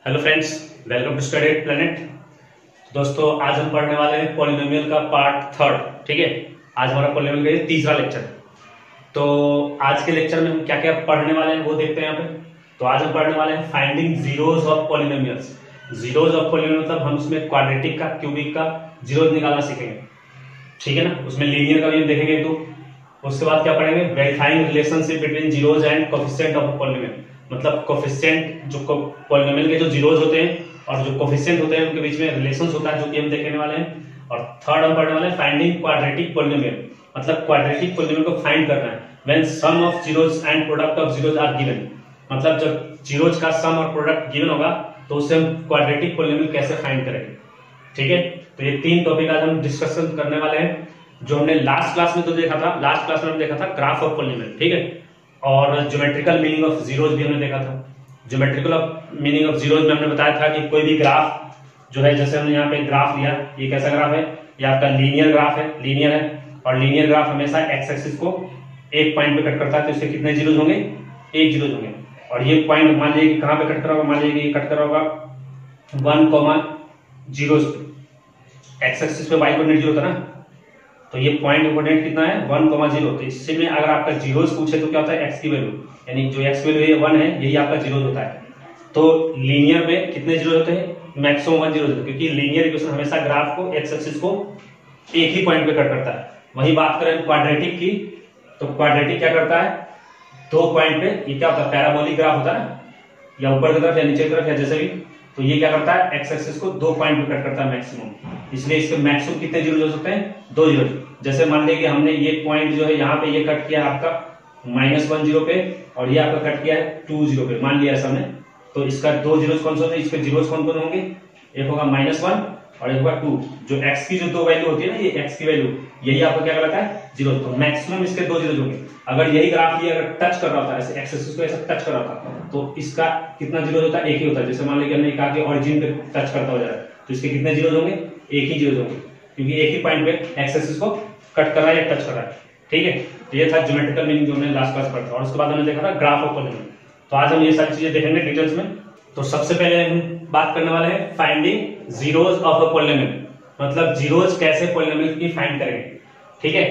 Hello friends, welcome to study at planet. दोस्तों, आज हम पढ़ने वाले हैं पॉलिनोमियल का पार्ट थर्ड। ठीक है, आज हमारा पॉलिनोमियल का तीसरा लेक्चर। तो आज के लेक्चर में हम क्या क्या पढ़ने वाले हैं वो देखते हैं यहाँ पे। तो आज हम पढ़ने वाले हैं finding zeros of polynomials. Zeros of polynomial मतलब हम उसमें क्वाड्रेटिक का, क्यूबिक का जीरोज निकालना सीखेंगे। ठीक है ना, उसमें लीनियर का भी हम देखेंगे। तो उसके बाद क्या पढ़ेंगे, verifying relationship between zeros and coefficient of polynomial. मतलब कोफिशिएंट जो पॉलिनोमियल के जो जीरोज होते हैं और जो कोफिशिएंट होते हैं उनके बीच में रिलेशंस होता है, जो कि हम देखने वाले हैं। और थर्ड हम पढ़ने वाले हैं फाइंडिंग क्वाड्रेटिक पॉलिनोमियल। मतलब क्वाड्रेटिक पॉलिनोमियल को फाइंड करना है when sum of zeros and product of zeros are given. मतलब जब जीरोज का सम और प्रोडक्ट गिवन होगा तो उससे हम क्वाड्रेटिक पॉलिनोमियल कैसे फाइंड करेंगे। ठीक है, तो ये तीन टॉपिक आज हम डिस्कशन करने वाले हैं, जो हमने लास्ट क्लास में तो देखा था। लास्ट क्लास में हमने देखा था ग्राफ ऑफ पॉलिनोमियल। ठीक है, और ज्योमेट्रिकल मीनिंग ऑफ जीरोज भी हमने देखा था। ज्योमेट्रिकल मीनिंग ऑफ जीरोज में हमने बताया था कि कोई भी ग्राफ जो है, जैसे हमने यहाँ पे ग्राफ लिया, ये कैसा ग्राफ है, ये आपका लीनियर ग्राफ है, लीनियर है। और लीनियर ग्राफ हमेशा एक्स एक्सिस को एक पॉइंट पे कट करता है, तो इससे कितने जीरोज होंगे, एक जीरोज होंगे। और ये पॉइंट मान लीजिए कि कहाँ पे कट कर रहा होगा, मान लीजिए कि कट कर रहा होगा 1,0 पे। एक्स एक्सिस पे वाई कोऑर्डिनेट 0 था ना, तो ये पॉइंट कोऑर्डिनेट कितना है 1,0। तो इससे में अगर आपका जीरोज पूछे तो क्या होता है, एक्स की वैल्यू, यानी जो एक्स वैल्यू है 1 है, यही आपका जीरोज होता है। तो लीनियर में कितने जीरोज होते हैं, मैक्सिमम 1 जीरोज होते हैं, क्योंकि लीनियर इक्वेशन हमेशा ग्राफ को एक्स एक्सिस को एक ही पॉइंट पे कट करता है। वही बात करें क्वाड्रेटिक की, तो क्वाड्रेटिक क्या करता है, 2 पॉइंट पे, ये क्या होता है, पैराबोलिक ग्राफ होता है ना, या ऊपर की तरफ या नीचे की तरफ या जैसे भी, तो ये क्या करता है, एक्स एक्सिस को 2 पॉइंट पे कट करता है मैक्सिमम। इसलिए इसके मैक्सिमम कितने जीरोज हो सकते हैं, 2 जीरोज। जैसे मान लीजिए कि हमने ये पॉइंट जो है यहाँ पे ये कट किया आपका -1,0 पे, और ये आपका कट किया है 2,0 पे, मान लिया ऐसा हमने। तो इसका 2 जीरोज कौन सा होते हैं, इसके जीरोज कौन कौन होंगे, एक होगा -1 और एक होगा 2। जो एक्स की जो 2 वैल्यू होती है ना, ये एक्स की वैल्यू, यही आपको क्या कहलाता है, जीरो। तो मैक्सिमम इसके 2 जीरोज होंगे। अगर यही ग्राफ ये अगर टच कर रहा होता है, ऐसे एक्स एक्सिस को ऐसे टच कर रहा था, तो इसका कितना जीरोज होता है, एक ही होता है। जैसे मान लीजिए हमने कहा कि ऑरिजिन पे टच करता हो जा रहा है, तो इसके कितने जीरोज होंगे, एक ही जीरोज होंगे, क्योंकि एक ही पॉइंट पे एक्स एक्सिस को कट कर रहा है या टच कर रहा है। ठीक है, तो ये था ज्योमेट्रिकल मीनिंग जो हमने लास्ट क्लास पढ़ा था। और उसके बाद हमने देखा था ग्राफ ऑफ पॉलिनोमियल। तो आज हम ये सारी चीजें देखेंगे डिटेल्स में। तो सबसे पहले हम बात करने वाले हैं finding zeros of a polynomial. मतलब जीरोज कैसे पॉलिनोमियल की फाइंड करेंगे। ठीक है,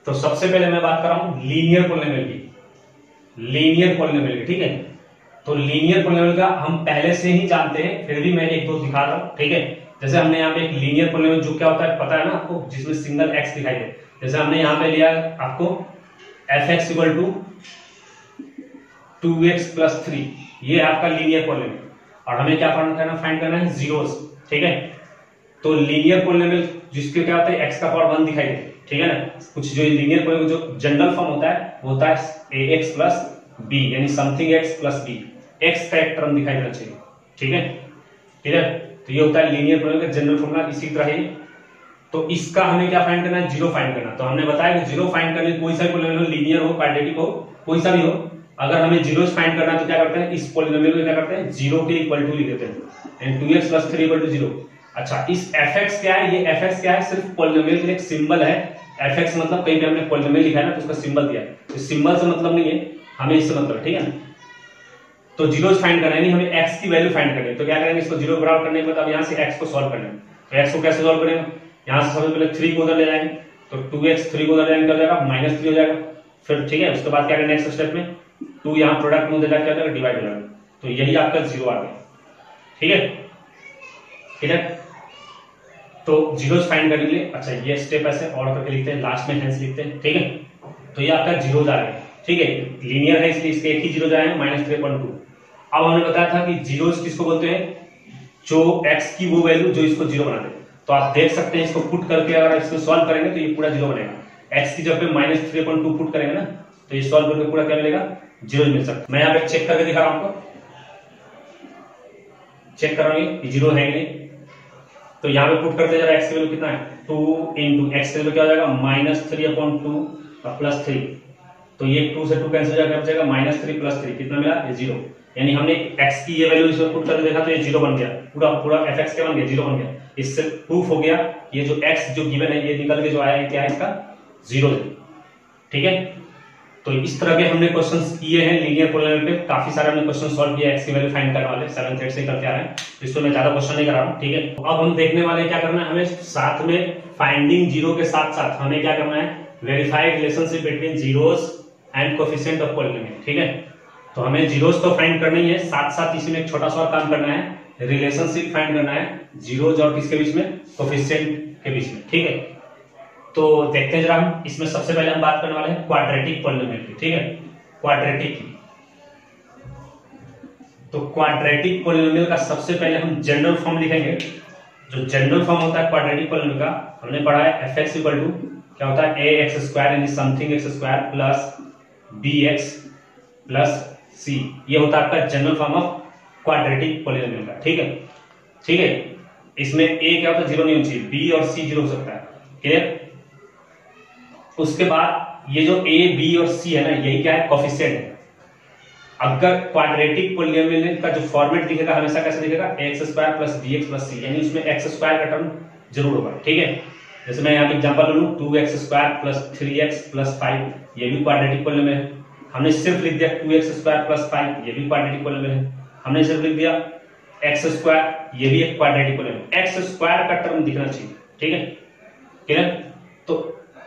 तो सबसे पहले मैं बात कर रहा हूं लीनियर पॉलिनोमियल की। लीनियर पॉलिनोमियल की, ठीक है, तो लीनियर पॉलिनोमियल का हम पहले से ही जानते हैं, फिर भी मैं एक दो दिखा रहा हूं। ठीक है, जैसे हमने यहाँ पे एक लीनियर पॉलिनोमियल जो क्या होता है पता है ना आपको, जिसमें सिंगल एक्स दिखाई दे। जैसे हमने यहाँ पे लिया आपको f(x = 2x + 3), ये आपका लीनियर पॉलिनोमियल। और हमें क्या फाइंड करना है, जीरोस। ठीक है, तो लीनियर पॉलिनोमियल जिसके क्या होता है, x का पावर 1 दिखाई दे। ठीक है ना, कुछ जो लीनियर पॉलिनोमियल जो जनरल फॉर्म होता है वो होता है ax + b, यानी समथिंग x + b, x का एक टर्म दिखाई देना चाहिए। ठीक है, क्लियर। तो ये होता है लीनियर पॉलिनोमियल का जनरल फॉर्मूला। इसी तरह ही तो इसका हमें क्या फाइंड करना है, जीरो फाइंड करना। तो हमने बताया कि जीरो फाइंड करने कोई सा पॉलिनोमियल, लीनियर हो, क्वाड्रेटिक हो, कोई सा भी हो, अगर हमें जीरोस फाइंड करना है तो क्या करते हैं, इस पॉलिनोमियल को क्या करते हैं, जीरो के इक्वल टू लिख देते हैं, 2x + 3 = 0। अच्छा, इस fx क्या है, ये fx क्या है, सिर्फ पॉलिनोमियल का एक सिंबल है। fx मतलब कहीं पे हमने पॉलिनोमियल लिखा है ना, तो उसका सिंबल दिया है। तो सिंबल से मतलब नहीं है, हमें इससे मतलब, ठीक है ना। तो जीरोस फाइंड करना है, नहीं हमें x की वैल्यू फाइंड करनी है। तो क्या करेंगे, इसको जीरो बराबर करने के बाद अब यहाँ से x को सॉल्व करना है। तो x को कैसे सॉल्व करेंगे, यहाँ से सबसे पहले 3 को उधर ले जाएंगे, तो 2x 3 को उधर जाएंगे क्या हो जाएगा, -3 हो जाएगा। फिर ठीक है, उसके बाद क्या करेंगे, नेक्स्ट स्टेप में 2 यहाँ प्रोडक्ट में उधर जाकर क्या हो जाएगा, डिवाइड हो जाएगा। तो यही आपका जीरो आ गया। ठीक है, ठीक है, तो जीरोस फाइंड करने के लिए अच्छा ये स्टेप ऐसे और करके लिखते हैं, लास्ट में हेंस लिखते हैं। ठीक है, तो ये आपका जीरोज आ गया। ठीक है, लीनियर है इसलिए इसके एक ही जीरो आए हैं, -3.2। अब हमने बताया था कि जीरोस किसको बोलते हैं, जो x की वो वैल्यू जो इसको जीरो बना दे। तो आप देख सकते हैं, इसको पुट करके अगर इसको सॉल्व करेंगे तो ये पूरा जीरो बनेगा। x की जब पे -3.2 पुट करेंगे ना, तो ये सॉल्व करके पूरा क्या मिलेगा, जीरो मिल सकता है। मैं यहाँ पे चेक करके दिखा रहा हूं आपको, चेक कर रहा हूं ये जीरो है नहीं। तो यहाँ पे पुट करते जरा x की वैल्यू कितना है, 2 × x की वैल्यू क्या हो जाएगा, -3/2 + 3। तो ये 2 से 2 कैंसिल हो जाएगा, बचेगा -3 + 3, कितना मिला, ये 0। यानी हमने x की ये वैल्यू इसमें पुट करके देखा तो ये 0 बन गया, पूरा fx क्या बन गया, 0 बन गया। इससे प्रूफ हो गया ये जो x जो गिवन है ये निकल के जो आया है क्या है, इसका 0 है। ठीक है, तो इस तरह के हमने क्वेश्चंस किए हैं लीनियर पॉलिनोमियल पे, काफी सारे हमने क्वेश्चन सॉल्व किया, एक्स की वैल्यू फाइंड करने वाले 7th 8th से करते आ रहे हैं, इसको मैं ज्यादा क्वेश्चन नहीं करा रहा हूँ, ठीक है। तो अब हम देखने वाले हैं क्या करना है, हमें साथ में फाइंडिंग जीरो के साथ साथ हमें क्या करना है, verified relationship between zeros and coefficient of polynomial, ठीक है। तो हमें जीरोस तो फाइंड करना ही है, साथ साथ इसी में एक छोटा सा और काम करना है, रिलेशनशिप फाइंड करना है जीरोस और किसके बीच में, कोएफिशिएंट के बीच में, ठीक है। तो देखते हैं जरा हम इसमें सबसे पहले हम बात करने वाले हैं क्वाड्रेटिक पॉलिनोमियल की, ठीक है, क्वाड्रेटिक की। तो क्वाड्रेटिक पॉलिनोमियल का सबसे पहले हम जनरल फॉर्म लिखेंगे। जो जनरल फॉर्म होता है क्वाड्रेटिक पॉलिनोमियल का, हमने पढ़ा है fx इक्वल टू क्या होता है, ax स्क्वायर यानी something x square plus bx plus c, ये होता है आपका general form of quadratic polynomial का, ठीक है, ठीक है। इसमें a क्या होता है, जीरो नहीं होनी चाहिए, b और c जीरो हो सकता है, क्लियर। उसके बाद ये जो a b और c है ना, यही क्या है, कोएफिशिएंट है। अगर क्वाड्रेटिक पॉलिनोमियल का जो फॉर्मेट दिखेगा हमेशा कैसे दिखेगा, X square plus B X plus C, यानी उसमें एक्स स्क्वायर का टर्म जरूर होगा, ठीक है। जैसे मैं यहाँ पे एग्जांपल लूं 2x square plus 3x plus 5, ये भी क्वाड्रेटिक पॉलिनोमियल है। हमने सिर्फ लिख दिया 2x स्क्वायर प्लस 5, ये भी क्वाड्रेटिक पॉलिनोमियल है। हमने सिर्फ लिख दिया x स्क्वायर, ये भी एक क्वाड्रेटिक पॉलिनोमियल, एक्स स्क्वायर का टर्म दिखना चाहिए, ठीक है, क्लियर। तो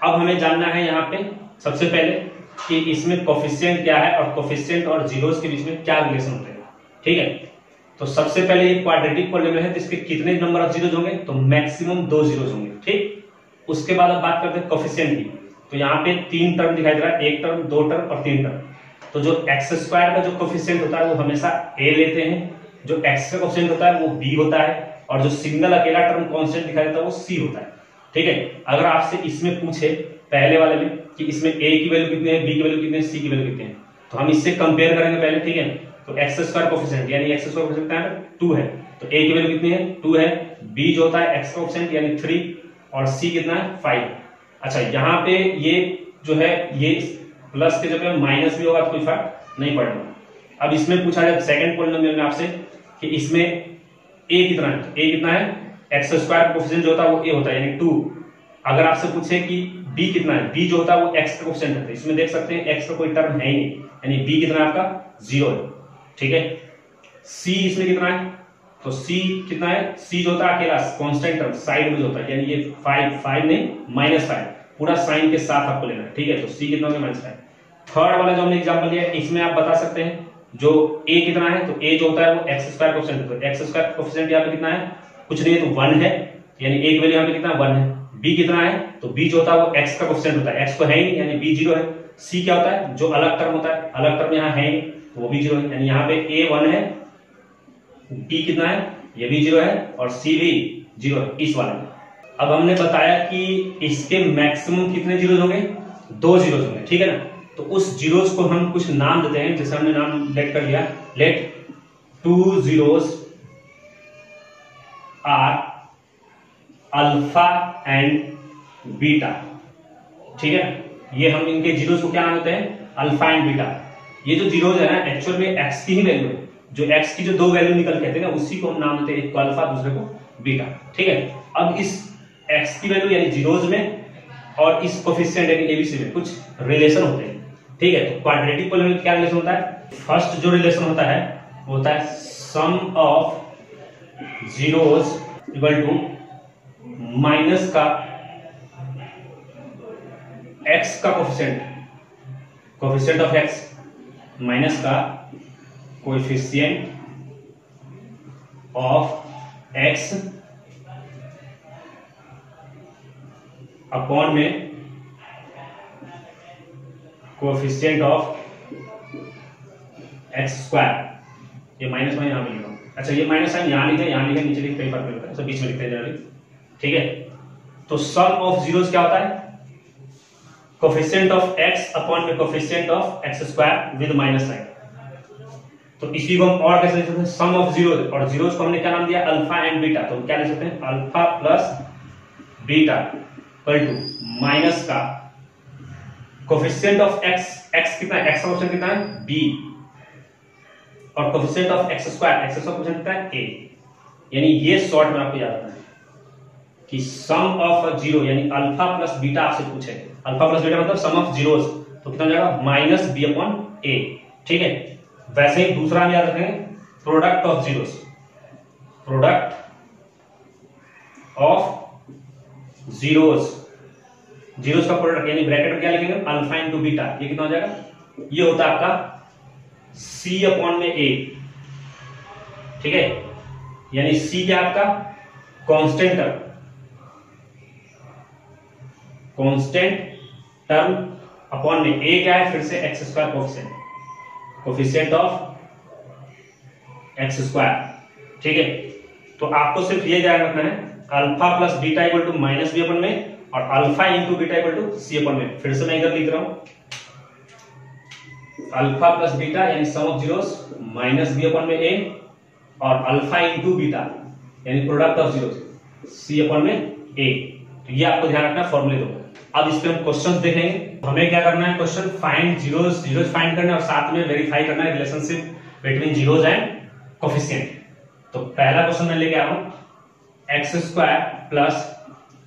अब हमें जानना है यहाँ पे सबसे पहले कि इसमें कोएफिशिएंट क्या है और कोएफिशिएंट और जीरोस के बीच में क्या रिलेशन होते हैं, ठीक है। तो सबसे पहले ये क्वाड्रेटिक पॉलिनोमियल है, तो इसके कितने नंबर ऑफ जीरोस होंगे, तो मैक्सिमम 2 जीरोस होंगे, ठीक। उसके बाद अब बात करते हैं कोएफिशिएंट की। तो यहाँ पे 3 टर्म दिखाई दे रहा है, 1 टर्म 2 टर्म और 3 टर्म। तो जो एक्स स्क्वायर का जो कोएफिशिएंट होता है वो हमेशा a लेते हैं, जो x का कोएफिशिएंट होता है वो b होता है, और जो सिंगल अकेला टर्म कांस्टेंट दिखाई देता है वो c होता है, ठीक है। अगर आपसे इसमें पूछे पहले वाले में कि इसमें a की वैल्यू कितनी है, b की वैल्यू कितनी है, c की वैल्यू कितनी है, तो हम इससे कंपेयर करेंगे पहले, ठीक है। तो एक्स स्क्वायर कोएफिशिएंट यानी एक्स स्क्वायर कोएफिशिएंट कितना है, 2 है, तो a की वैल्यू कितनी है, 2 है। b जो होता है x का कोएफिशिएंट यानी 3, और c कितना है, 5। अच्छा, यहाँ पे ये जो है ये प्लस के जगह माइनस भी होगा तो कोई फर्क नहीं पड़ना। अब इसमें पूछा जाए सेकंड पॉलिनोमियल में आपसे कि इसमें a कितना है, तो a कितना है, एक्स स्क्वायर कोएफिशिएंट जो होता है वो a होता है यानी 2। अगर आपसे पूछे कि b कितना है, b जो होता है वो x का कोएफिशिएंट है, इसमें देख सकते हैं x का कोई टर्म है ही नहीं, यानी b कितना है आपका 0 है, ठीक है। c इसमें कितना है, तो c कितना है, c जो होता है अकेला कांस्टेंट टर्म साइड में जो होता है, यानी ये 5 नहीं -5, पूरा साइन के साथ आपको लेना है, ठीक है। तो c कितना होगा, -5। थर्ड वाला जो हमने एग्जांपल लिया इसमें आप बता सकते हैं जो a कितना है, तो a जो होता है वो एक्स स्क्वायर कोएफिशिएंट, तो एक्स स्क्वायर कोएफिशिएंट यहाँ पे कितना है, कुछ नहीं है तो 1 है, यानी a की वैल्यू यहाँ पे कितना 1 है। b कितना है, तो b जो होता है वो x का कोएफिशिएंट होता है, x को है ही यानी b 0 है। c क्या होता है, जो अलग टर्म होता है, अलग टर्म यहाँ है तो वो भी 0 है, यानी यहाँ पे a 1 है, b कितना है, ये भी 0 है, और c भी 0 है इस वाले में। अब हमने बताया कि इसके मैक्सिमम कितने जीरोस होंगे, 2 जीरोस होंगे, ठीक है ना। तो उस जीरोस को हम कुछ नाम देते हैं, जैसे हमने नाम लेट कर लिया, let 2 zeros are alpha and beta, ठीक है। ये हम इनके जीरोस को क्या नाम देते हैं, अल्फा एंड बीटा। ये जो जीरोस है ना एक्चुअल में एक्स की ही वैल्यू है, जो एक्स की जो 2 वैल्यू निकल के आते हैं ना उसी को हम नाम देते हैं, एक को अल्फा दूसरे को बीटा, ठीक है। अब इस एक्स की वैल्यू यानी जीरोस में और इस कोएफिशिएंट यानी एबीसी में कुछ रिलेशन होते हैं, ठीक है। तो क्वाड्रेटिक पॉलिनोमियल क्या रिलेशन होता है, फर्स्ट जो रिलेशन होता है वो होता है sum of zeros equal to minus का एक्स का coefficient, coefficient of X minus का कोएफिशिएंट ऑफ एक्स अपॉन में कोएफिशिएंट ऑफ एक्स स्क्वायर। ये माइनस में यहां पे लिखा हूं, अच्छा ये माइनस साइन यहां लिखे, यहां लिखे, नीचे लिखे, कई फर्क नहीं पड़ता, सब बीच में लिखते हैं जनरली, ठीक है। तो सम ऑफ जीरोस क्या होता है, कोएफिशिएंट ऑफ एक्स अपॉन में coefficient of X square with minus sign. तो इसी को हम और कैसे लिख सकते हैं, सम ऑफ जीरोस, और जीरोस को हमने क्या नाम दिया, अल्फा एंड बीटा। तो क्या लिख सकते हैं, alpha plus beta equal to minus का कोएफिशिएंट ऑफ एक्स, एक्स कितना है, एक्स का कोएफिशिएंट कितना है b, और coefficient of X square, X का कोएफिशिएंट कितना है a। यानी ये शॉर्ट में आपको याद रखना है कि सम ऑफ जीरो यानी अल्फा प्लस बीटा आपसे पूछे, अल्फा प्लस बीटा मतलब सम ऑफ जीरोस, तो कितना हो जाएगा माइनस बी अपॉन ए। ठीक है, वैसे ही दूसरा हम याद रखेंगे product of zeros, product of zeros, zeros का प्रोडक्ट यानी ब्रैकेट में क्या लिखेंगे अल्फा इनटू बीटा, ये कितना हो जाएगा, ये होता है आपका सी अपॉन में ए। ठीक है, यानी सी क्या आपका constant term, constant term upon में ए क्या है फिर से X square coefficient, coefficient of X square. ठीक है, तो आपको सिर्फ ये ध्यान रखना है alpha plus beta equal to minus B upon में और alpha into beta equal to C upon में। फिर से मैं इधर लिख रहा हूं अल्फा प्लस बीटा यानी सम of zeros minus B upon में ए और अल्फा इंटू बीटा यानी product of zeros C upon में ए। तो ये आपको ध्यान रखना है फॉर्मूले दो। अब इस पे हम क्वेश्चंस देखेंगे। हमें क्या करना है, question find zeros, zeros find करना है और साथ में वेरीफाई करना है relationship between zeros and coefficient. तो पहला क्वेश्चन मैं लेके आ रहा हूं x square plus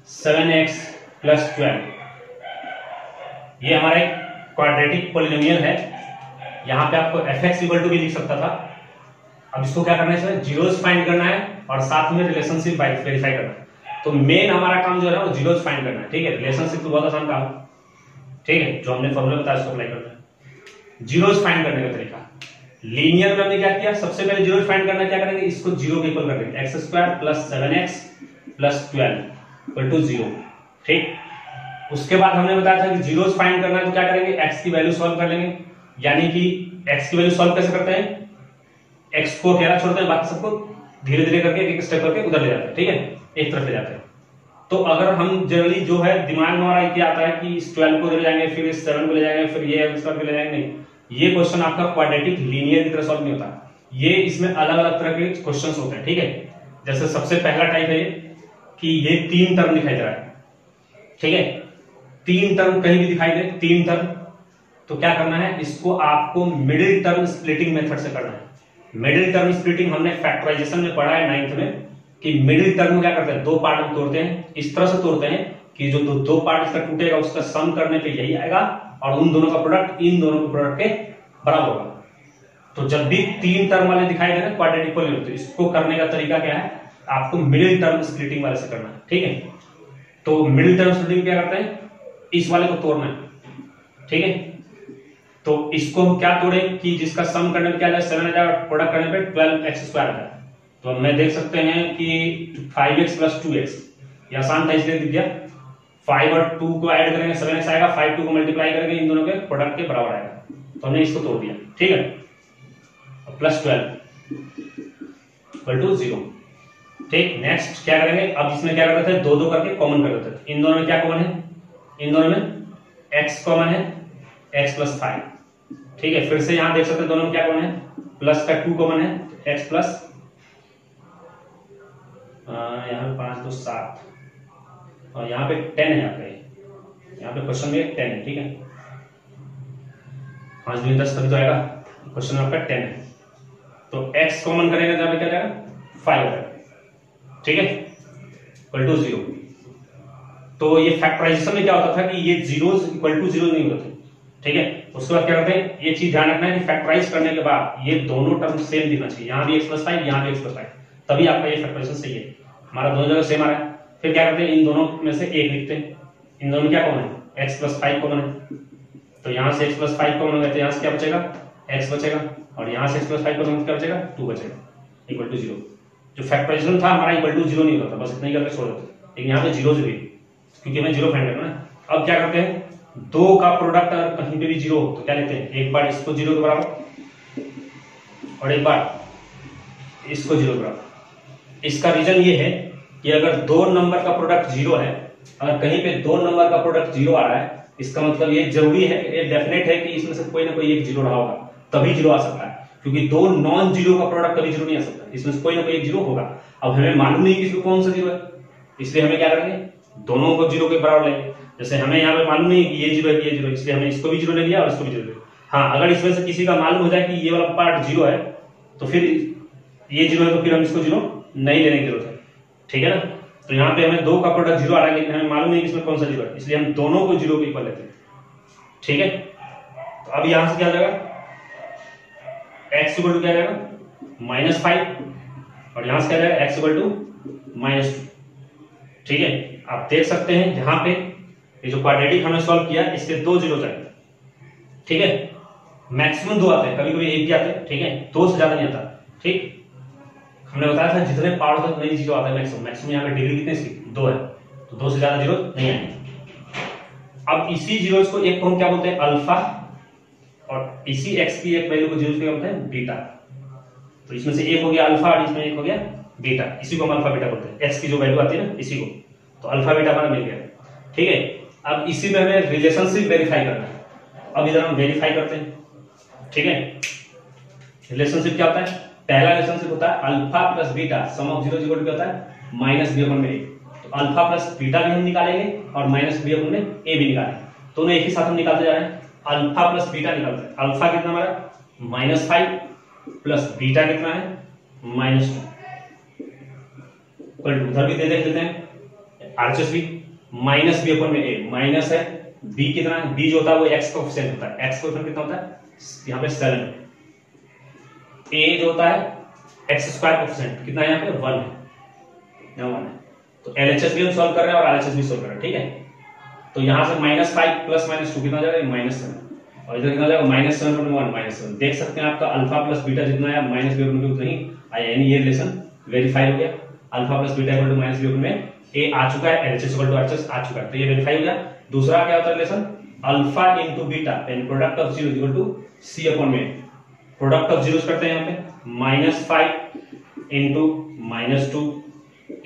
7x plus 12, ये हमारा एक क्वाड्रेटिक पॉलिनोमियल है। यहां पे आपको fx इक्वल टू भी लिख सकता था। अब इसको क्या करना है, इसमें जीरोस फाइंड करना है और साथ में रिलेशनशिप वेरीफाई करना है। तो मेन हमारा काम जो है वो जीरोस फाइंड करना है। ठीक है, रिलेशनशिप तो बहुत आसान काम है। ठीक है, जो हमने फॉर्मूला बताया उसको अप्लाई करना है। जीरोस फाइंड करने का तरीका लीनियर में हमने क्या किया, सबसे पहले जीरोस फाइंड करना क्या करेंगे, इसको जीरो के इक्वल कर देंगे, X square plus 7x plus 12 equal to 0। ठीक, उसके बाद हमने बताया था कि जीरोस फाइंड करना है तो क्या करेंगे, x की वैल्यू सॉल्व कर लेंगे। यानी कि x की वैल्यू सॉल्व कैसे करते हैं, x को अकेला छोड़ते हैं, बाकी सबको धीरे धीरे करके एक स्टेप करके उधर ले जाते हैं। ठीक है, एक तरफ ले जाते हैं। तो अगर हम जनरली जो है दिमाग में हमारा क्या आता है कि इस 12 को ले जाएंगे, फिर इस 7 को ले जाएंगे, फिर ये स्क्वायर को ले जाएंगे, नहीं, ये क्वेश्चन आपका क्वाड्रेटिक लीनियर की तरह सॉल्व नहीं होता। ये इसमें अलग अलग तरह के क्वेश्चंस होते हैं। ठीक है, जैसे सबसे पहला टाइप है कि ये 3 टर्म दिखाई दे रहा है। ठीक है, 3 टर्म कहीं भी दिखाई दे, 3 टर्म, तो क्या करना है, इसको आपको मिडिल टर्म स्प्लिटिंग मेथड से करना है। मिडिल टर्म स्प्लिटिंग हमने फैक्टराइजेशन में पढ़ा है 9th में कि मिडिल टर्म को क्या करते हैं, 2 पार्ट में तोड़ते हैं। इस तरह से तोड़ते हैं कि जो दो पार्ट इसका टूटेगा उसका सम करने पे यही आएगा और उन दोनों का प्रोडक्ट इन दोनों के प्रोडक्ट के बराबर होगा। तो जब भी 3 टर्म वाले दिखाई दे ना क्वाड्रेटिक पॉलिनोमियल, तो इसको करने का तरीका क्या है, आपको मिडिल टर्म स्प्लिटिंग वाले से करना है। ठीक है, तो मिडिल टर्म स्प्लिटिंग क्या करते हैं, इस वाले को तोड़ना है। ठीक है, तो इसको हम क्या तोड़े कि जिसका सम करने पे क्या जाए 7 आ जाए और प्रोडक्ट करने पे 12x स्क्वायर आ जाए। तो मैं देख सकते हैं कि 5x प्लस 2x, ये आसान था इसलिए दिख गया। 5 और 2 को ऐड करेंगे 7x आएगा, 5 2 को मल्टीप्लाई करेंगे, इन दोनों के प्रोडक्ट के बराबर आएगा। तो हमने इसको तोड़ दिया। ठीक है, प्लस 12 इक्वल टू 0। ठीक, नेक्स्ट क्या करेंगे, अब इसमें क्या करते थे, 2 करके कॉमन कर देते थे। इन दोनों में क्या कॉमन है, इन दोनों में x कॉमन है, x प्लस 5। ठीक है, फिर से यहां देख सकते हैं दोनों में क्या कॉमन है, प्लस का 2 कॉमन है, x प्लस यहाँ पे 5 तो 7 और यहाँ पे 10 है आपका, यहाँ पे क्वेश्चन में 10 है। ठीक है, 5 दूनी 10 तभी तो आएगा, क्वेश्चन में आपका 10 है। तो x कॉमन करेंगे तो यहाँ पे क्या जाएगा 5 आएगा। ठीक है, इक्वल टू 0। तो ये फैक्टराइजेशन में क्या होता था कि ये जीरोस इक्वल टू 0 नहीं होते थे। ठीक है, उसके बाद क्या करते हैं, ये चीज ध्यान रखना है कि फैक्टराइज करने के बाद ये दोनों टर्म सेम दिखना चाहिए, यहाँ भी x प्लस 5 यहाँ भी x प्लस 5, तभी आपका ये फैक्टराइजेशन सही है। हमारा दोनों जगह सेम आ रहा है। फिर क्या करते हैं, इन दोनों में से एक लिखते हैं। इन दोनों में क्या कॉमन है, x प्लस 5 कॉमन है, तो यहाँ से x प्लस 5 कॉमन हो गया, तो यहाँ से क्या बचेगा, x बचेगा, और यहाँ से x प्लस 5 कॉमन क्या बचेगा, 2 बचेगा, इक्वल टू 0। जो फैक्टराइजेशन था हमारा इक्वल टू 0 नहीं होता, बस इतना ही करके छोड़ देते, लेकिन यहाँ पे 0 भी, क्योंकि हमें 0 फाइंड करना है। अब क्या करते हैं, 2 का प्रोडक्ट अगर कहीं पे भी 0 हो तो क्या लेते हैं, एक बार इसको 0 के बराबर और एक बार इसको 0 के बराबर। इसका रीजन ये है कि अगर 2 नंबर का प्रोडक्ट 0 है, अगर कहीं पे 2 नंबर का प्रोडक्ट 0 आ रहा है, इसका मतलब ये जरूरी है, ये डेफिनेट है कि इसमें से कोई ना कोई एक 0 रहा होगा, तभी 0 आ सकता है। क्योंकि 2 नॉन 0 का प्रोडक्ट कभी 0 नहीं आ सकता, इसमें से कोई ना कोई एक 0 होगा। अब हमें मालूम नहीं कि इसमें कौन सा 0 है, इसलिए हमें क्या करेंगे, दोनों को 0 के बराबर लेंगे। जैसे हमें यहाँ पे मालूम नहीं कि ये 0 है कि ये 0 है, इसलिए हमने इसको भी 0 ले लिया और इसको भी 0 ले लिया। हाँ, अगर इसमें से किसी का मालूम हो जाए कि ये वाला पार्ट 0 है, तो फिर ये 0 है तो फिर हम इसको 0 नहीं लेने की जरूरत है। ठीक है ना, तो यहाँ पे हमें 2 का प्रोडक्ट 0 आ रहा है, लेकिन हमें मालूम नहीं कि इसमें कौन सा 0 है, इसलिए हम दोनों को 0 के इक्वल लेते हैं। ठीक है, तो अब यहां से क्या हो जाएगा, x इक्वल टू क्या जाएगा -5 और यहां से क्या जाएगा x इक्वल टू -2। ठीक है, आप देख सकते हैं यहां पे ये जो क्वाड्रेटिक हमने सॉल्व किया इसके 2 जीरो आए। ठीक है, मैक्सिमम 2 आते हैं, कभी कभी 1 भी आते हैं। ठीक है, 2 से ज्यादा नहीं आता। ठीक, हमने बताया था जितने पार्ट होते हैं जीरो आता है मैक्सिमम। मैक्सिमम यहाँ पे डिग्री कितनी इसकी 2 है, तो 2 से ज्यादा जीरो नहीं आएंगे। अब इसी जीरोस को एक को हम क्या बोलते हैं अल्फा, और इसी एक्स की एक वैल्यू को जीरो क्या बोलते हैं बीटा। तो इसमें से एक हो गया अल्फा और इसमें एक हो गया बीटा, इसी को हम अल्फा बीटा बोलते हैं। एक्स की जो वैल्यू आती है ना इसी को, तो अल्फा बीटा हमारा मिल गया। ठीक है, अब इसी में हमें रिलेशनशिप वेरीफाई करना है। अब इधर हम वेरीफाई करते हैं। ठीक है, रिलेशनशिप क्या होता है, पहला रिलेशनशिप होता है alpha plus beta sum of zero equal to क्या होता है माइनस बी अपॉन में ए। तो अल्फा प्लस बीटा भी हम निकालेंगे और माइनस बी अपॉन में ए भी निकालेंगे, दोनों एक ही साथ हम निकालते जा रहे हैं। अल्फा प्लस बीटा निकालते हैं। अल्फा कितना हमारा -5 प्लस बीटा कितना है -2 इक्वल टू, उधर भी दे देते हैं आरएचएस भी माइनस बी अपॉन में ए। माइनस है बी कितना है, बी जो होता है वो एक्स कोएफिशिएंट होता है। एक्स कोएफिशिएंट कितना होता है यहाँ पे 7। ए जो होता है एक्स स्क्वायर कोएफिशिएंट कितना है यहाँ पे 1 है, यहाँ 1 है। तो एलएचएस भी हम सॉल्व कर रहे हैं और आरएचएस भी सॉल्व कर रहे हैं। ठीक है, तो यहां से -5 प्लस -2 कितना हो जाएगा -7 और इधर कितना हो जाएगा -7 और 1 -7। देख सकते हैं आपका अल्फा प्लस बीटा जितना है माइनस बी अपॉन में उतना ही आया, यानी ये रिलेशन वेरीफाई हो गया। Alpha plus beta equal to minus B upon में ए आ चुका है, एलएचएस इक्वल टू आरएचएस आ चुका है, तो ये वेरीफाई हो गया। दूसरा क्या होता है relation alpha into beta and product of zero equal to C upon में। प्रोडक्ट ऑफ जीरोस करते हैं यहाँ पे -5 इनटू -2।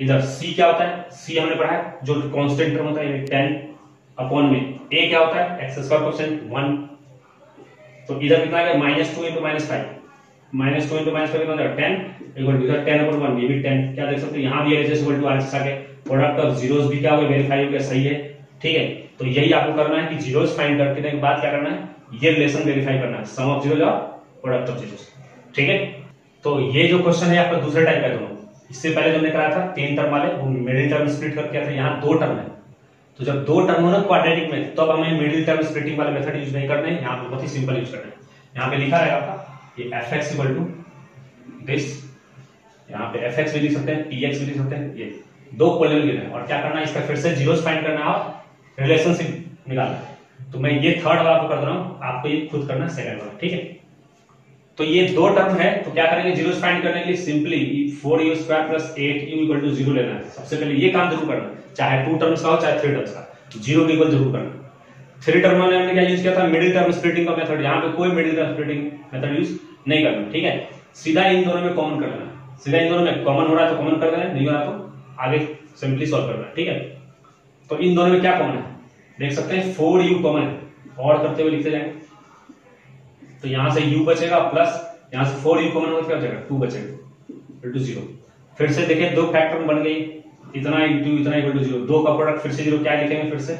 इधर c क्या होता है, c हमने पढ़ा है जो कांस्टेंट टर्म होता है 10 अपॉन में a क्या होता है एक्स स्क्वायर कोएफिशिएंट 1। तो इधर कितना आएगा -2 इनटू -5, -2 इनटू -5 कितना हो जाएगा 10 इक्वल टू इधर 10 अपॉन 1, ये भी 10। क्या देख सकते हैं यहाँ भी एलएचएस इक्वल टू आरएचएस आ गए। प्रोडक्ट ऑफ जीरोस भी क्या हो गया वेरीफाई हो गया, सही है। ठीक है, तो यही आपको करना है कि जीरोस फाइंड करने के बाद क्या करना है, ये रिलेशन वेरीफाई करना है, सम ऑफ जीरोस और प्रोडक्ट ऑफ जीरोस। ठीक है, तो ये जो क्वेश्चन है आपका दूसरे टाइप का दोनों। इससे पहले जो हमने कराया था 3 टर्म वाले वो मिडिल टर्म स्प्लिट करके किया था, यहाँ 2 टर्म है। तो जब 2 टर्म हो ना क्वाड्रेटिक में, तो अब हमें मिडिल टर्म स्प्लिटिंग वाले मेथड यूज नहीं करना है, यहाँ पे बहुत ही सिंपल यूज करना है। यहाँ पे लिखा रहेगा आपका ये fx इक्वल टू दिस, यहाँ पे fx भी लिख सकते हैं, px भी लिख सकते हैं, ये 2 पॉलिनोमियल गिवन है। और क्या करना है इसका फिर से जीरोस फाइंड करना है और रिलेशनशिप निकालना है। तो मैं ये थर्ड वाला आपको कर रहा हूँ, आपको ये खुद करना है सेकंड वाला। ठीक है, तो ये 2 टर्म है, तो क्या करेंगे जीरोस फाइंड करने के लिए simply 4u square plus 8u equal to 0 लेना है। सबसे पहले ये काम जरूर करना, चाहे 2 टर्म्स का हो चाहे 3 टर्म्स का, जीरो के इक्वल जरूर करना। 3 टर्म में हमने क्या यूज किया था मिडिल टर्म स्प्लिटिंग का मेथड, यहाँ पे कोई middle term splitting method use नहीं करना। ठीक है, सीधा इन दोनों में कॉमन कर लेना, सीधा इन दोनों में कॉमन हो रहा है तो कॉमन कर देना, नहीं हो रहा तो आगे सिंपली सॉल्व करना। ठीक है, तो इन दोनों में क्या कॉमन है देख सकते हैं 4u कॉमन है, और करते हुए लिखते जाएंगे। तो यहां से u बचेगा प्लस यहां से 4u कॉमन होगा क्या बचेगा 2 बचेगा इक्वल टू 0। फिर से देखिए 2 फैक्टर बन गई, इतना इंटू इतना इक्वल टू 0, 2 का प्रोडक्ट फिर से 0, क्या लिखेंगे फिर से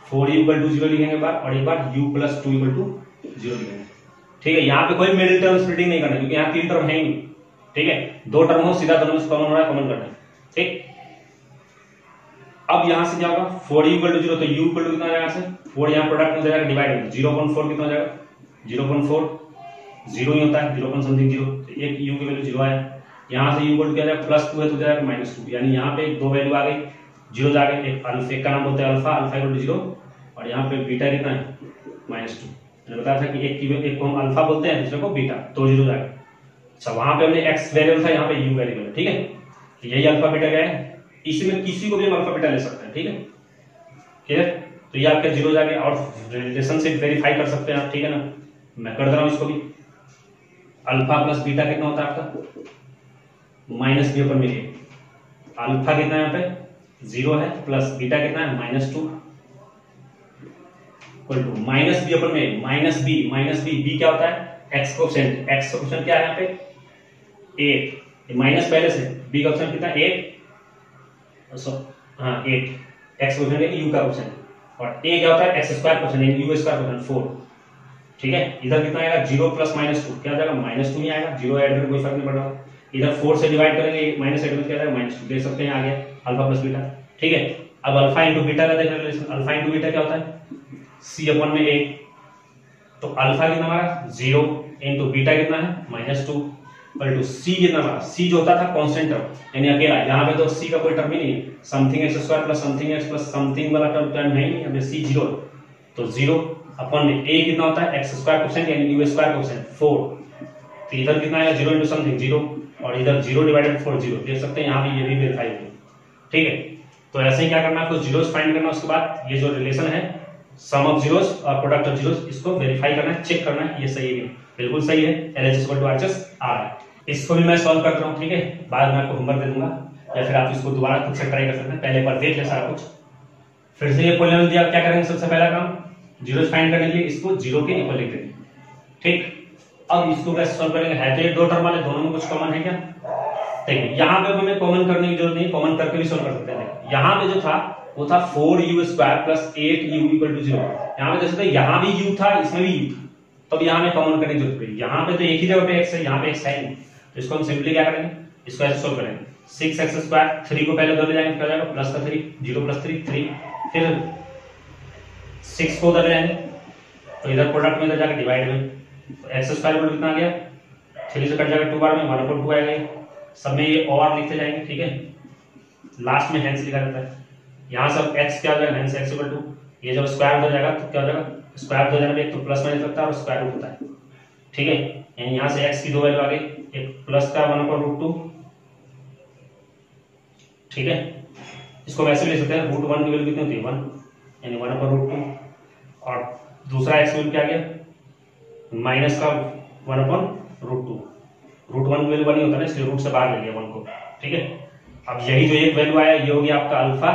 4u इक्वल टू 0 लिखेंगे बार, और एक बार u प्लस 2 इक्वल टू 0 लिखेंगे। ठीक है, यहाँ पे कोई मिडिल टर्म स्प्लिटिंग नहीं करना क्योंकि यहाँ 3 टर्म है ही। ठीक है, 2 टर्म हो सीधा दोनों में कॉमन हो रहा है, कॉमन करना है। ठीक, अब यहां से क्या होगा 4u इक्वल टू 0, तो u इक्वल टू कितना जाएगा, यहाँ से 4 यहाँ प्रोडक्ट हो जाएगा डिवाइड में 0.4 कितना हो जाएगा 0.4, 0 ही होता है 0 समथिंग 0, तो एक u की वैल्यू 0 आया। यहाँ से u इक्वल टू क्या जाएगा +2 है तो जाएगा -2, यानी यहाँ पे 2 वैल्यू आ गई, 0 जा गए। एक अल्फा, एक का नाम बोलते हैं अल्फा, अल्फा इक्वल टू 0, और यहाँ पे बीटा कितना है -2। मैंने बताया था कि एक को हम अल्फा बोलते हैं दूसरे को बीटा, तो 0 जाएगा। अच्छा, वहां पे हमने x वेरिएबल था, यहाँ पे u वेरिएबल है। ठीक है, तो यही अल्फा बीटा क्या है, इसमें किसी को भी हम अल्फा बीटा ले सकते हैं। ठीक है, क्लियर, तो ये आपके 0 जाके और रिलेशनशिप वेरीफाई कर सकते हैं आप। ठीक है ना, मैं कर दे रहा हूं इसको भी। अल्फा प्लस बीटा कितना होता है आपका -b पर मिलिए। अल्फा कितना है यहाँ पे 0 है, प्लस बीटा कितना है -2 इक्वल टू -b पर में -b b क्या होता है x कोएफिशिएंट, x कोएफिशिएंट क्या है यहाँ पे 8, माइनस पहले से, b का कोएफिशिएंट कितना 8, हाँ 8, x कोएफिशिएंट है u का कोएफिशिएंट, और a क्या होता है x स्क्वायर कोएफिशिएंट यानी u स्क्वायर कोएफिशिएंट 4। ठीक है, इधर कितना आएगा 0 प्लस -2 क्या आ जाएगा -2 ही आएगा, 0 ऐड करके कोई फर्क नहीं पड़ रहा। इधर 4 से डिवाइड करेंगे -8 में क्या आ जाएगा -2, देख सकते हैं आ गया अल्फा प्लस बीटा। ठीक है, अब अल्फा इंटू बीटा का देखना रिलेशन, अल्फा इंटू बीटा क्या होता है c अपॉन में a, तो अल्फा कितना हमारा 0 इंटू बीटा कितना है -2 इक्वल टू सी कितना हमारा, सी जो होता था कांस्टेंट टर्म यानी अकेला, यहाँ पे तो सी का कोई टर्म ही नहीं है, something x square plus something x plus something वाला टर्म है ही नहीं, हमें सी 0, तो 0 अपन में ए कितना होता है एक्स स्क्वायर कोसेंट यानी यू स्क्वायर कोसेंट 4, तो इधर कितना आएगा 0 इंटू समथिंग 0 और इधर 0 डिवाइडेड 4 0, देख सकते हैं यहाँ पे ये भी वेरीफाई हो गया। ठीक है, तो ऐसे ही क्या करना है, आपको जीरोस फाइंड करना, उसके बाद ये जो रिलेशन है सम ऑफ जीरोस और प्रोडक्ट ऑफ जीरोस इसको वेरीफाई करना है, चेक करना है ये सही है, बिल्कुल सही है, LHS इक्वल टू RHS आ रहा है। इसको भी मैं सॉल्व कर रहा हूँ, ठीक है, बाद में आपको होमवर्क दे दूंगा या फिर आप इसको दोबारा खुद से ट्राई कर सकते हैं, पहले पर देख ले सारा कुछ। फिर से ये पॉलिनोमियल दिया, क्या करेंगे सबसे पहला काम जीरोस फाइंड करने के लिए इसको 0 के इक्वल लिख देंगे। ठीक, अब इसको कैसे सॉल्व करेंगे, है तो ये दो टर्म वाले, दोनों में कुछ कॉमन है क्या, देखिए यहाँ पे हमें कॉमन करने की जरूरत नहीं, कॉमन करके भी सॉल्व कर सकते हैं। यहाँ पे जो था वो था 4u square plus 8u equal to 0, यहाँ पे देख सकते हैं यहाँ भी u था इसमें भी u था, तब यहाँ में कॉमन करने की जरूरत पड़ी, यहाँ पे तो एक ही जगह पे x है, यहाँ पे x है नहीं, तो इसको हम सिंपली क्या करेंगे, इसको ऐसे सॉल्व करेंगे 6x स्क्वायर, 3 को पहले उधर ले जाएंगे, क्या हो जाएगा प्लस का 3, 0 प्लस 3 3, फिर 6 को उधर ले जाएंगे तो इधर प्रोडक्ट में इधर जाकर डिवाइड में, तो x स्क्वायर कितना आ गया 3 से कट जाएगा 2 बार में 1/2 आएगा, सब में ये और लिखते जाएंगे। ठीक है, लास्ट में हेंस लिखा जाता है, यहाँ सब x क्या हो जाएगा हेंस x इक्वल टू, ये जब स्क्वायर हो जाएगा तो क्या हो जाएगा, स्क्वायर हो जाने पे एक तो प्लस माइनस लगता है और स्क्वायर रूट होता है। ठीक है, यानी यहाँ से x की दो वैल्यू आ गई, एक प्लस का 1/√2, ठीक है, इसको वैसे ले सकते हैं √1 की वैल्यू कितनी होती है 1 यानी 1/√2, और दूसरा x वैल्यू क्या आ गया माइनस का 1/√2, √1 की वैल्यू 1 ही होता है ना, इसलिए रूट से बाहर ले लिया 1 को। ठीक है, अब यही जो एक वैल्यू आया ये हो गया आपका अल्फा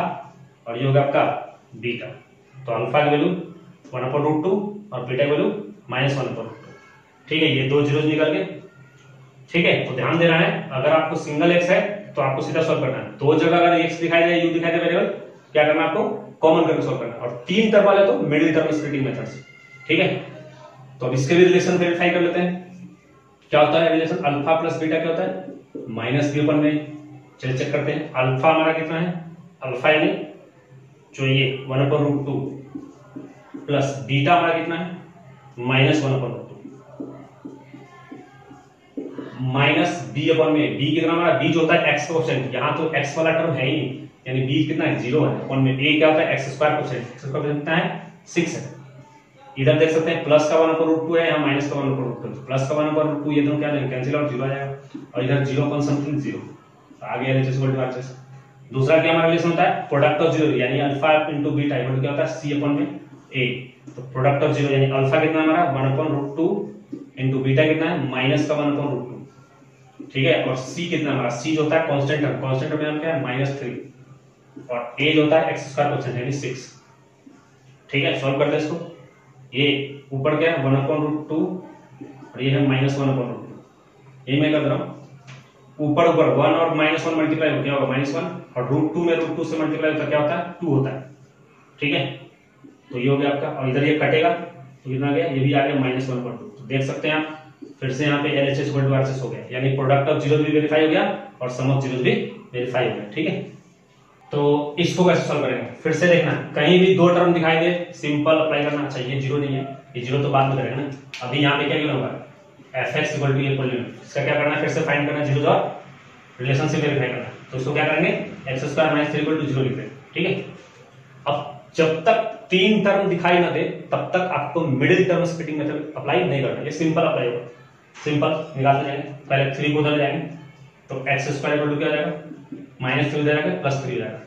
और ये हो गया आपका बीटा, तो अल्फा की वैल्यू 1/√2 और बीटा की वैल्यू -1/√2। ठीक है, ये दो जीरोस निकल गए। ठीक है, तो ध्यान देना है, अगर आपको सिंगल एक्स है तो आपको सीधा सॉल्व करना है, दो जगह अगर एक्स दिखाई दे यू दिखाई दे वेरिएबल, क्या करना है आपको कॉमन करके सॉल्व करना है, और 3 टर्म वाले तो मिडिल टर्म स्प्लिटिंग मेथड से। ठीक है, तो अब इसके भी रिलेशन वेरीफाई कर लेते हैं, क्या होता है रिलेशन अल्फा प्लस बीटा क्या होता है -b/, में चलिए चेक करते हैं। अल्फा हमारा कितना है, अल्फा यानी जो ये 1/√2 प्लस बीटा हमारा कितना है -1/√2 -b/, में b कितना हमारा, b जो होता है x कोसेंट, यहाँ तो x वाला टर्म है ही नहीं, यानी b कितना है 0 है, अपन में a क्या होता है x square quotient, x square quotient कितना है 6 है, इधर देख सकते हैं प्लस का 1/√2 है, यहाँ माइनस का 1/√2, प्लस का 1/√2 ये दोनों क्या हो जाएंगे कैंसिल और 0 आ जाएगा, और इधर 0.something 0 आ गया LHS इक्वल टू RHS। दूसरा क्या हमारा रिलेशन होता है प्रोडक्ट ऑफ जीरो, यानी alpha into beta equal to क्या होता है c/a, तो प्रोडक्ट ऑफ जीरो यानी अल्फा कितना है हमारा 1/√2 इंटू बीटा कितना है माइनस का 1/√2। ठीक है, और c कितना हमारा, c जो होता है कांस्टेंट टर्म, कांस्टेंट टर्म में क्या है -3, और a जो होता है x स्क्वायर कोसेंट यानी 6। ठीक है, सॉल्व करते हैं इसको, ये ऊपर क्या है 1/√2 और ये है -1/√2, ये मैं कर रहा हूँ ऊपर 1 और -1 मल्टीप्लाई हो क्या होगा -1, और √2 में √2 से मल्टीप्लाई होता क्या होता है 2 होता है। ठीक है, तो ये हो गया आपका, और इधर ये कटेगा तो कितना गया, ये भी आ गया -1/2, तो देख सकते हैं आप फिर से यहाँ पे LHS इक्वल टू RHS हो गया, यानी प्रोडक्ट ऑफ जीरोस भी वेरीफाई हो गया और सम ऑफ जीरोस भी वेरीफाई हो गया। ठीक है, तो इसको कैसे सॉल्व करेंगे, फिर से देखना कहीं भी दो टर्म दिखाई दे सिंपल अप्लाई करना चाहिए, जीरो नहीं है, ये जीरो तो बाद में करेंगे ना, अभी यहाँ पे क्या गिवन होगा fx इक्वल टू ये पॉलिनोमियल, इसका क्या करना है फिर से फाइंड करना जीरो और रिलेशन से वेरीफाई करना, तो इसको क्या करेंगे x स्क्वायर -3 इक्वल टू 0 लिख देंगे। ठीक है, अब जब तक 3 टर्म दिखाई ना दे तब तक आपको middle term splitting method apply नहीं करना, ये सिंपल अप्लाई होगा, सिंपल निकालते जाएंगे, पहले 3 को उधर जाएंगे तो x स्क्वायर इक्वल टू क्या हो जाएगा -3 हो जाएगा +3 हो जाएगा,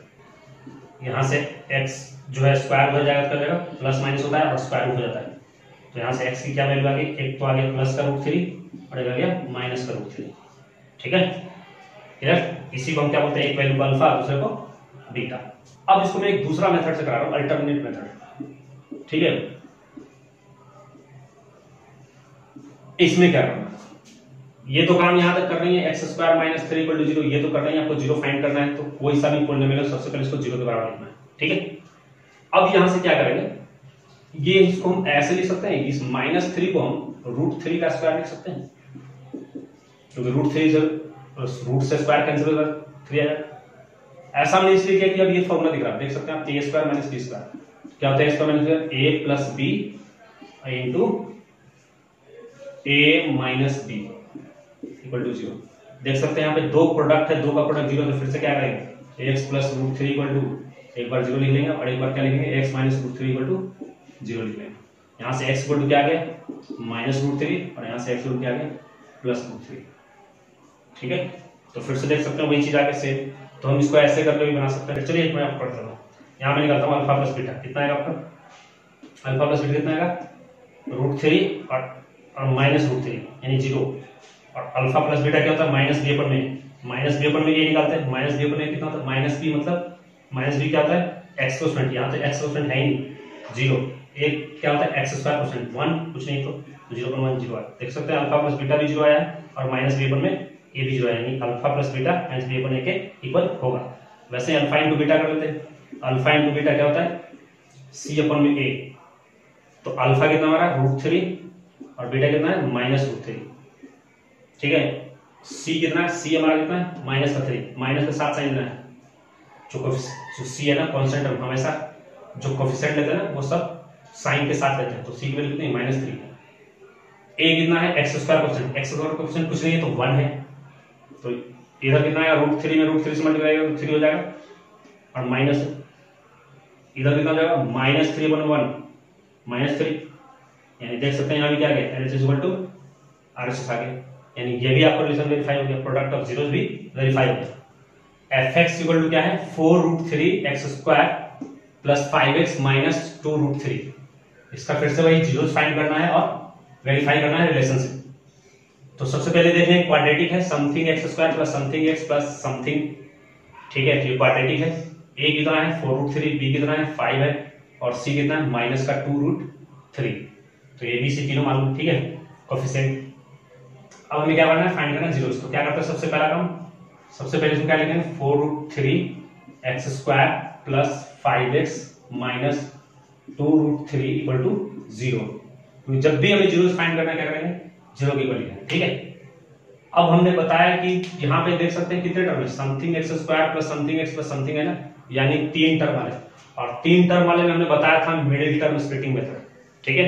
यहाँ से x जो है स्क्वायर हो जाएगा, क्या हो जाएगा प्लस माइनस होता है और स्क्वायर रूट हो जाता है, तो यहाँ से x की क्या वैल्यू आ गई, एक तो आ गया प्लस का √3 और एक आ गया माइनस का √3। ठीक है, क्लियर, इसी को हम क्या बोलते हैं, एक वैल्यू को अल्फा दूसरे को बीटा। अब इसको मैं एक दूसरा मेथड से करा रहा हूं, अल्टरनेट मेथड। ठीक है, इसमें क्या करना, ये तो काम यहां तक कर रही है x स्क्वायर -3 इक्वल टू 0, ये तो कर रही है, आपको 0 फाइंड करना है, तो कोई सा भी पॉलिनोमियल सबसे पहले इसको 0 के बराबर लिखना है। ठीक है, अब यहां से क्या करेंगे, ये इसको हम ऐसे लिख सकते हैं, इस -3 को हम √3 का स्क्वायर लिख सकते हैं, क्योंकि √3 से रूट से स्क्वायर कैंसिल होगा 3 आएगा। ऐसा हमने इसलिए किया कि अब ये फॉर्मूला दिख रहा है, देख सकते हैं आप a² - b² क्या होता है, इसका मतलब a + b into a minus B equal to 0। देख सकते हैं यहाँ पे दो प्रोडक्ट है, दो का प्रोडक्ट 0, तो फिर से क्या करेंगे x plus root 3 equal to, एक बार 0 लिख लेंगे और एक बार क्या लिखेंगे x minus root 3 equal to 0 लिख लेंगे। यहाँ से x इक्वल टू क्या आ गया माइनस रूट 3 और यहाँ से x इक्वल टू क्या आ गया प्लस रूट 3। ठीक है, तो फिर से देख सकते हैं वही चीज आगे सेम, तो हम इसको ऐसे करके भी बना सकते हैं। चलिए मैं आपको पढ़ता हूँ, यहाँ मैं निकालता हूँ अल्फा प्लस बीटा कितना आएगा आपका, अल्फा प्लस बीटा कितना आएगा रूट 3 और माइनस रूट 3 यानी 0, और अल्फा प्लस बीटा क्या होता है माइनस बी अपन में, माइनस बी अपन में ये निकालते हैं, माइनस बी अपन में कितना होता है माइनस बी, मतलब माइनस बी क्या होता है एक्स कोसेंट, यहाँ तो एक्स कोसेंट है ही नहीं 0, एक क्या होता है एक्स स्क्वायर कोसेंट 1 कुछ नहीं तो 0.1 0 देख सकते हैं। अल्फा प्लस बीटा भी 0 आया है और माइनस बी अपन में ये भी 0 है, यानी alpha plus beta minus B upon A के इक्वल होगा। वैसे अल्फा इंटू बीटा कर लेते हैं, अल्फा इंटू बीटा क्या होता है सी अपन में ए, तो अल्फा कितना हमारा रूट 3 और बीटा कितना है माइनस रूट 3। ठीक है, सी कितना है, सी हमारा कितना है माइनस का 3, माइनस के साथ साइन देना है, जो सी है ना कांस्टेंट हमेशा जो कोफिशिएंट लेते हैं ना वो सब साइन के साथ लेते हैं, तो सी की वैल्यू कितनी माइनस 3, ए कितना है x square coefficient, x square coefficient कुछ नहीं है तो 1 है, तो इधर कितना है रूट 3 में रूट 3 से मल्टीप्लाई करेगा तो 3 हो जाएगा, और माइनस इधर कितना हो जाएगा माइनस 3/1 माइनस 3, यानी देख सकते हैं यहाँ भी क्या आ गया L H is equal to R H S आ गया, यानी ये भी आपका रिलेशन वेरीफाई हो गया, प्रोडक्ट ऑफ जीरोस भी वेरीफाई हो गया। एफ एक्स इक्वल टू क्या है 4 root 3 X square plus 5x minus 2 root 3, इसका फिर से वही जीरोस फाइंड करना है और वेरीफाई करना है रिलेशनशिप। तो सबसे पहले देख लें क्वाड्रेटिक है something x square plus something x plus something, ठीक है तो ये क्वाड्रेटिक है, ए कितना है 4 रूट 3, बी कितना है 5 है और सी कितना है माइनस का 2 रूट 3, तो ए बी सी तीनों मालूम, ठीक है कोफिशिएंट। अब हमें क्या करना है फाइंड करना जीरोस, तो क्या करते हैं सबसे पहला काम, सबसे पहले इसको क्या लिखेंगे 4 root 3 X square plus 5x minus 2 root 3 equal to 0। जब भी हमें जीरोस फाइंड करना है क्या करेंगे 0 की वैल्यू है, ठीक है। अब हमने बताया कि यहाँ पे देख सकते हैं कितने टर्म है something x square plus something x plus something है ना, यानी 3 टर्म वाले, और 3 टर्म वाले में हमने बताया था मिडिल टर्म स्प्लिटिंग मेथड, ठीक है।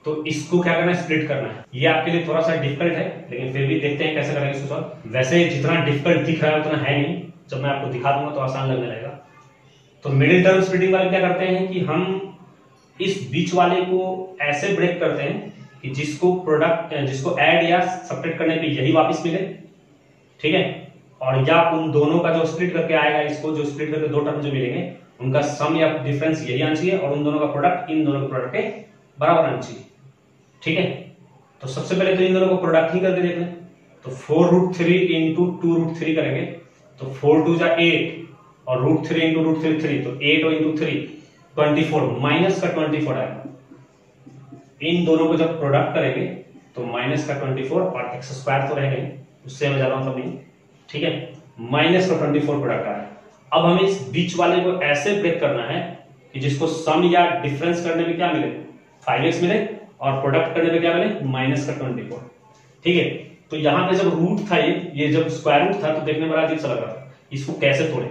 तो इसको क्या करना है स्प्लिट करना है, ये आपके लिए थोड़ा सा डिफिकल्ट है लेकिन फिर भी देखते हैं कैसे करेंगे इसको सॉल्व। वैसे जितना डिफिकल्ट दिख रहा है उतना है नहीं, जब मैं आपको दिखा दूंगा तो आसान लगने लगेगा। तो मिडिल टर्म स्प्लिटिंग वाले क्या करते हैं कि हम इस बीच वाले को ऐसे ब्रेक करते हैं कि जिसको प्रोडक्ट जिसको ऐड या सब्ट्रैक्ट करने पे यही वापस मिले, ठीक है, और या उन दोनों का जो स्प्लिट करके आएगा, इसको जो स्प्लिट करके दो टर्म जो मिलेंगे उनका सम या डिफरेंस यही आना चाहिए और उन दोनों का प्रोडक्ट इन दोनों के प्रोडक्ट के बराबर आना चाहिए, ठीक है। तो सबसे पहले तो इन दोनों को प्रोडक्ट ही करके देख लें, तो 4 रूट 3 इंटू 2 रूट 3 करेंगे तो 4 2 जा 8 और रूट 3 इंटू रूट 3 3, तो 8 और इंटू 3 24 माइनस का 24 आएगा। इन दोनों को जब प्रोडक्ट करेंगे तो माइनस का 24 और एक्स स्क्वायर तो रहेगा ही, उससे हमें ज्यादा मतलब नहीं, ठीक है, माइनस का 24 प्रोडक्ट आया। अब हमें इस बीच वाले को ऐसे ब्रेक करना है कि जिसको सम या डिफरेंस करने में क्या मिले 5x मिले और प्रोडक्ट करने में क्या मिले माइनस का 24, ठीक है। तो यहाँ पे जब रूट था ये जब स्क्वायर रूट था तो देखने में बड़ा अजीब सा लग रहा था, इसको कैसे तोड़े,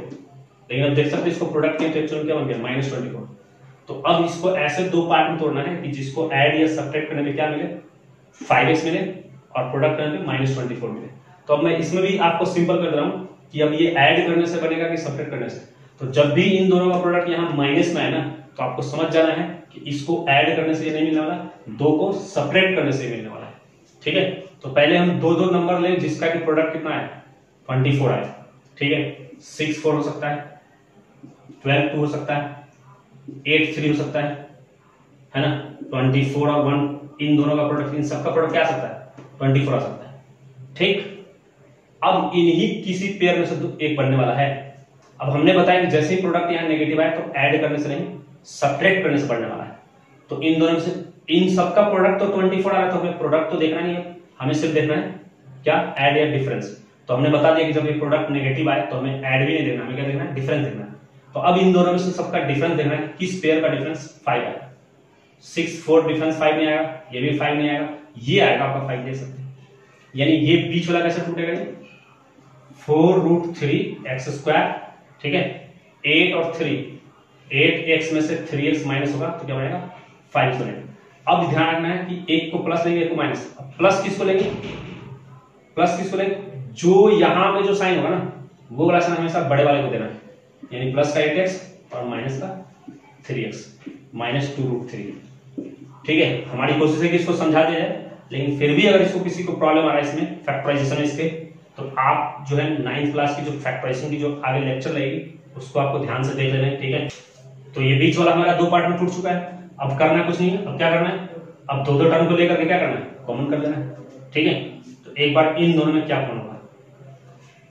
लेकिन अब देख सकते इसको प्रोडक्ट किया तो एक्चुअली क्या बन गया माइनस 24। तो अब इसको ऐसे दो पार्ट में तोड़ना है कि जिसको ऐड या सब्ट्रैक्ट करने में क्या मिले 5x मिले और प्रोडक्ट करने में माइनस 24 मिले। तो अब मैं इसमें भी आपको सिंपल कर रहा हूं कि अब ये ऐड करने से बनेगा कि सब्ट्रैक्ट करने से। तो जब भी इन दोनों का प्रोडक्ट यहाँ माइनस में है ना तो आपको समझ जाना है कि इसको ऐड करने से ये नहीं मिलने वाला, दो को सब्ट्रैक्ट करने से मिलने वाला है, ठीक है। तो पहले हम दो दो नंबर लें जिसका कि प्रोडक्ट कितना है 24 आए, ठीक है, 6 4 हो सकता है, 12 2 हो सकता है, 8 3 हो सकता है ना, 24 और 1 इन दोनों का प्रोडक्ट, इन सबका प्रोडक्ट क्या आ सकता है 24 आ सकता है, ठीक। अब इन्हीं किसी पेयर में से एक बनने वाला है। अब हमने बताया कि जैसे ही प्रोडक्ट यहाँ नेगेटिव आए तो ऐड करने से नहीं सब्ट्रैक्ट करने से बढ़ने वाला है। तो इन दोनों में से इन सबका प्रोडक्ट तो 24 आ रहा है, तो हमें प्रोडक्ट तो देखना नहीं है, हमें सिर्फ देखना है क्या ऐड या डिफरेंस। तो हमने बता दिया कि जब ये प्रोडक्ट नेगेटिव आए तो हमें ऐड भी नहीं देखना, हमें क्या देखना है डिफरेंस देखना है। तो अब इन दोनों में से सबका डिफरेंस देखना है, किस पेयर का डिफरेंस 5 आएगा। 6 4 डिफरेंस 5 नहीं आएगा, ये भी 5 नहीं आएगा, ये आएगा आपका 5 देख सकते हैं, यानी ये बीच वाला कैसे टूटेगा 4 रूट 3 एक्स स्क्वायर, ठीक है, 8 और 3 8x में से 3x माइनस होगा तो क्या बनेगा 5 बनेगा। अब ध्यान रखना है कि एक को प्लस लेंगे, एक को माइनस। प्लस किसको लेंगे, प्लस किसको लेंगे, जो यहां पे जो साइन होगा ना वो वाला साइन हमेशा बड़े वाले को देना है, यानी प्लस का 8x और माइनस का 3x, माइनस 2√3। ठीक है, हमारी कोशिश है कि इसको समझा दिया जाए, लेकिन फिर भी अगर इसको किसी को प्रॉब्लम आ रहा है इसमें फैक्टराइजेशन में इसके, तो आप जो है 9th क्लास की जो फैक्टराइजेशन की जो आगे लेक्चर लगेगी उसको आपको ध्यान से देख लेना है। ठीक है, तो ये बीच वाला हमारा 2 पार्ट में टूट चुका है। अब करना कुछ नहीं है, अब क्या करना है, अब दो टर्म को लेकर के क्या करना है, कॉमन कर देना है। ठीक है, तो एक बार इन दोनों में क्या कॉमन होगा,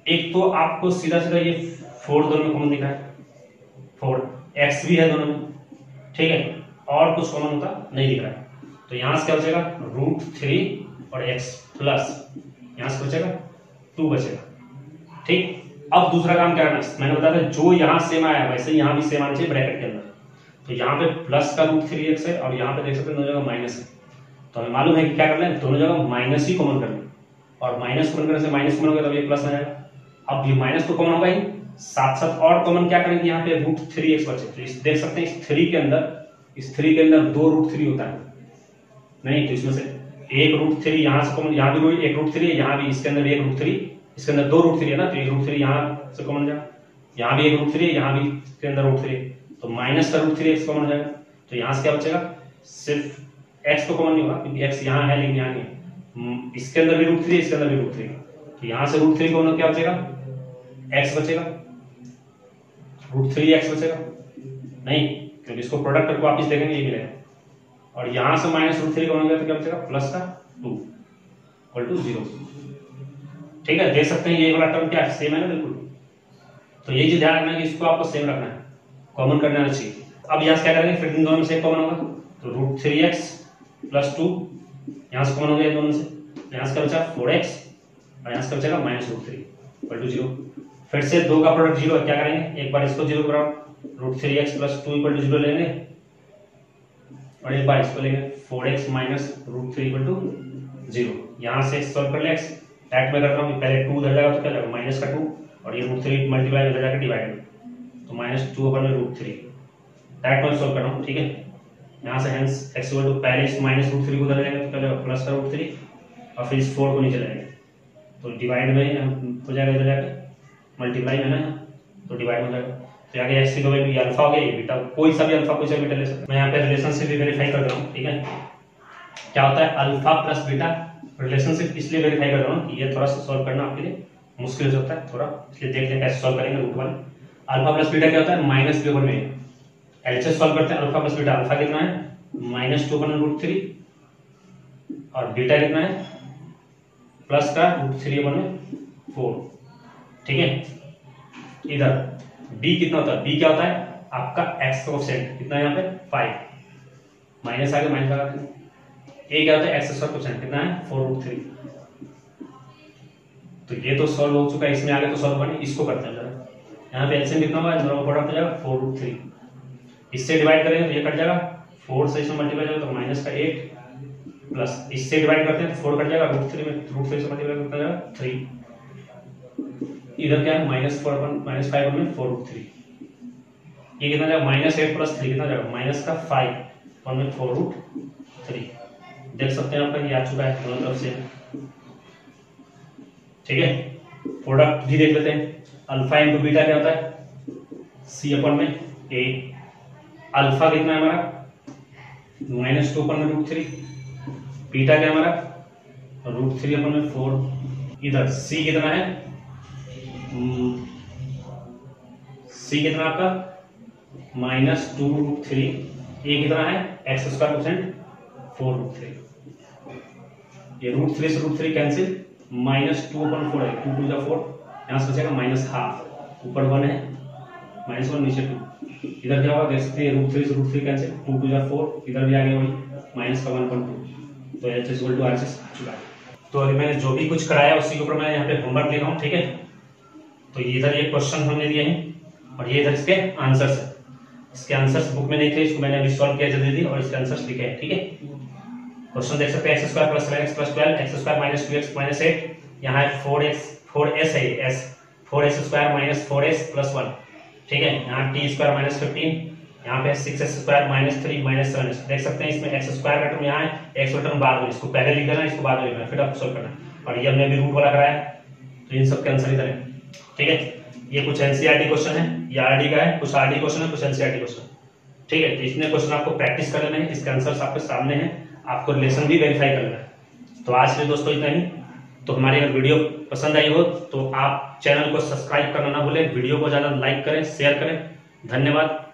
एक तो आपको सीधा सीधा ये 4 दोनों में कॉमन दिख रहा है, 4 x भी है दोनों में। ठीक है, और कुछ कॉमन होता नहीं दिख रहा है, तो यहां से क्या बचेगा, √3 और x प्लस यहां से बचेगा 2 बचेगा। ठीक, अब दूसरा काम क्या करना है, मैंने बताया था जो यहां सेम आया वैसे यहां भी सेम आना चाहिए ब्रैकेट के अंदर। तो यहाँ पे प्लस का √3x है और यहाँ पे देख सकते हैं दोनों जगह माइनस है, तो हमें मालूम है कि क्या करना है, दोनों जगह माइनस ही कॉमन करना है, और माइनस कॉमन करने से माइनस कॉमन होगा तब ये प्लस आ जाएगा। अब ये माइनस तो कॉमन होगा ही, साथ साथ और कॉमन क्या करेंगे, यहाँ पे √3x बचे, तो इस देख सकते हैं इस 3 के अंदर 2 √3 होता है, नहीं तो इसमें से एक √3 यहाँ से कॉमन, यहाँ भी एक √3 है, यहाँ भी इसके अंदर भी एक √3, इसके अंदर 2 √3 है ना, तो एक √3 यहाँ से कॉमन जाएगा, यहाँ भी एक √3 है, यहाँ भी इसके अंदर √3 है, तो माइनस का √3x कॉमन हो जाएगा। तो यहाँ से क्या बचेगा, सिर्फ x तो कॉमन नहीं होगा क्योंकि x यहाँ है लेकिन यहाँ नहीं है, इसके अंदर भी √3 है, इसके अंदर भी √3, तो यहाँ से √3 कॉमन क्या बचेगा, x बचेगा, √3x बचेगा नहीं, क्योंकि इसको प्रोडक्ट करके वापस देखेंगे ये मिलेगा, और यहां से माइनस √3 कॉमन गया तो क्या बचेगा, प्लस का 2 = 0। ठीक है, देख सकते हैं ये वाला टर्म क्या सेम है ना बिल्कुल, तो ये चीज ध्यान रखना है कि इसको आपको सेम रखना है, कॉमन करना आना चाहिए। अब यहाँ से क्या करेंगे, फिर इन दोनों में से कॉमन होगा, तो √3x + 2 यहाँ से कॉमन हो गया दोनों से, यहाँ से क्या बचा 4x और यहाँ से क्या बचेगा -√3 = 0। फिर से 2 का प्रोडक्ट 0 है, क्या करेंगे, एक बार इसको 0 कराओ, √3x + 2 = 0 लेंगे, और एक बार इसको लेंगे 4x - √3 = 0। यहाँ से सॉल्व कर ले, x ऐड में कर रहा हूँ, पहले 2 उधर जाएगा तो क्या जाएगा -2 और ये √3 मल्टीप्लाई उधर जाकर डिवाइड, तो -2/√3 डायरेक्ट में सॉल्व कर रहा हूँ। ठीक है, यहाँ से हेंस x पहले इस -√3 को उधर जाएगा तो क्या जाएगा प्लस का √3 और फिर इस 4 को नीचे लाएंगे तो डिवाइड में हो जाएगा, इधर जाकर मल्टीप्लाई में ना तो डिवाइड हो जाएगा, तो आगे x की दो वैल्यू अल्फा हो गया, ये बीटा, कोई सा भी अल्फा कोई सा बीटा ले सकते हैं। मैं यहाँ पे रिलेशनशिप भी वेरीफाई कर रहा हूँ। ठीक है, क्या होता है अल्फा प्लस बीटा, रिलेशनशिप इसलिए वेरीफाई कर रहा हूँ कि ये थोड़ा सा सॉल्व करना आपके लिए मुश्किल हो सकता है थोड़ा, इसलिए देख लें कैसे सॉल्व करेंगे रूट वाले। अल्फा प्लस बीटा क्या होता है, -2 में एलएचएस सॉल्व करते हैं, अल्फा प्लस बीटा, अल्फा कितना है -2/√3 और बीटा कितना है प्लस का √3/4। ठीक है, इधर b कितना होता है, b क्या होता है आपका x का कोएफिशिएंट कितना है यहाँ पे 5, माइनस आगे माइनस लगा देंगे, a क्या होता है x का कोएफिशिएंट कितना है 4√3। तो ये तो सॉल्व हो चुका है, इसमें आगे तो सॉल्व करनी, इसको करते हैं जरा, यहाँ पे एलसीएम कितना होगा, दोनों प्रोडक्ट हो जाएगा 4√3, इससे डिवाइड करेंगे तो ये कट जाएगा, 4 से इसमें मल्टीप्लाई जाएगा तो -8 प्लस इससे डिवाइड करते हैं तो 4 कट जाएगा, √3 में √3 से मल्टीप्लाई करते जाएगा 3, इधर क्या है -5 में 4√3, ये कितना जाएगा -8 + 3 कितना जाएगा -5 में 4√3। देख सकते हैं आपका ये आ चुका है दोनों तरफ से। ठीक है, प्रोडक्ट भी देख लेते हैं, अल्फा इंटू बीटा क्या होता है C/a, अल्फा कितना है हमारा -2/√3, बीटा क्या हमारा √3/4, इधर C कितना है, C कितना आपका -2√3, ये कितना है x² कोएफिशिएंट 4√3, ये √3 से √3 कैंसिल, -2/4 है, 2 × 4, यहाँ से बचेगा -½ ऊपर 1 है -1 नीचे 2, इधर क्या होगा देख सकते हैं √3 से √3 कैंसिल, 2 × 4 इधर भी आ गया वही -1/2, तो LHS = RHS आ चुका है। तो अभी मैंने जो भी कुछ कराया उसी के ऊपर मैं यहाँ पे होमवर्क ले रहा हूँ। ठीक है, तो इधर ये क्वेश्चन हमने दिए हैं और ये इधर इसके आंसर्स है, इसके आंसर्स बुक में नहीं थे, इसको मैंने अभी सॉल्व किया जल्दी और इसके आंसर्स लिखे हैं। ठीक है, क्वेश्चन देख सकते हैं x² + 7x + 12, x² - 2x - 8, यहाँ है 4s है s, 4s² - 4s + 1। ठीक है, यहाँ t² - 15, यहाँ पे 6x² -3 -7 देख सकते हैं। इसमें x² का टर्म यहाँ है, x का टर्म बाद में, इसको पहले लिख देना, इसको बाद में लिखना, फिर आपको सोल्व करना। और ये हमने अभी रूट वाला कराया, तो इन सब के आंसर इधर है। ठीक है, ये कुछ एनसीईआरटी क्वेश्चन है, ये आरडी का है, कुछ आरडी क्वेश्चन है, कुछ एनसीईआरटी क्वेश्चन। ठीक है, तो इसमें क्वेश्चन आपको प्रैक्टिस कर लेना है, इसके आंसर आपके सामने है, आपको रिलेशन भी वेरीफाई करना है। तो आज के लिए दोस्तों इतना ही। तो हमारी अगर वीडियो पसंद आई हो तो आप चैनल को सब्सक्राइब करना ना भूलें, वीडियो को ज्यादा लाइक करें, शेयर करें। धन्यवाद।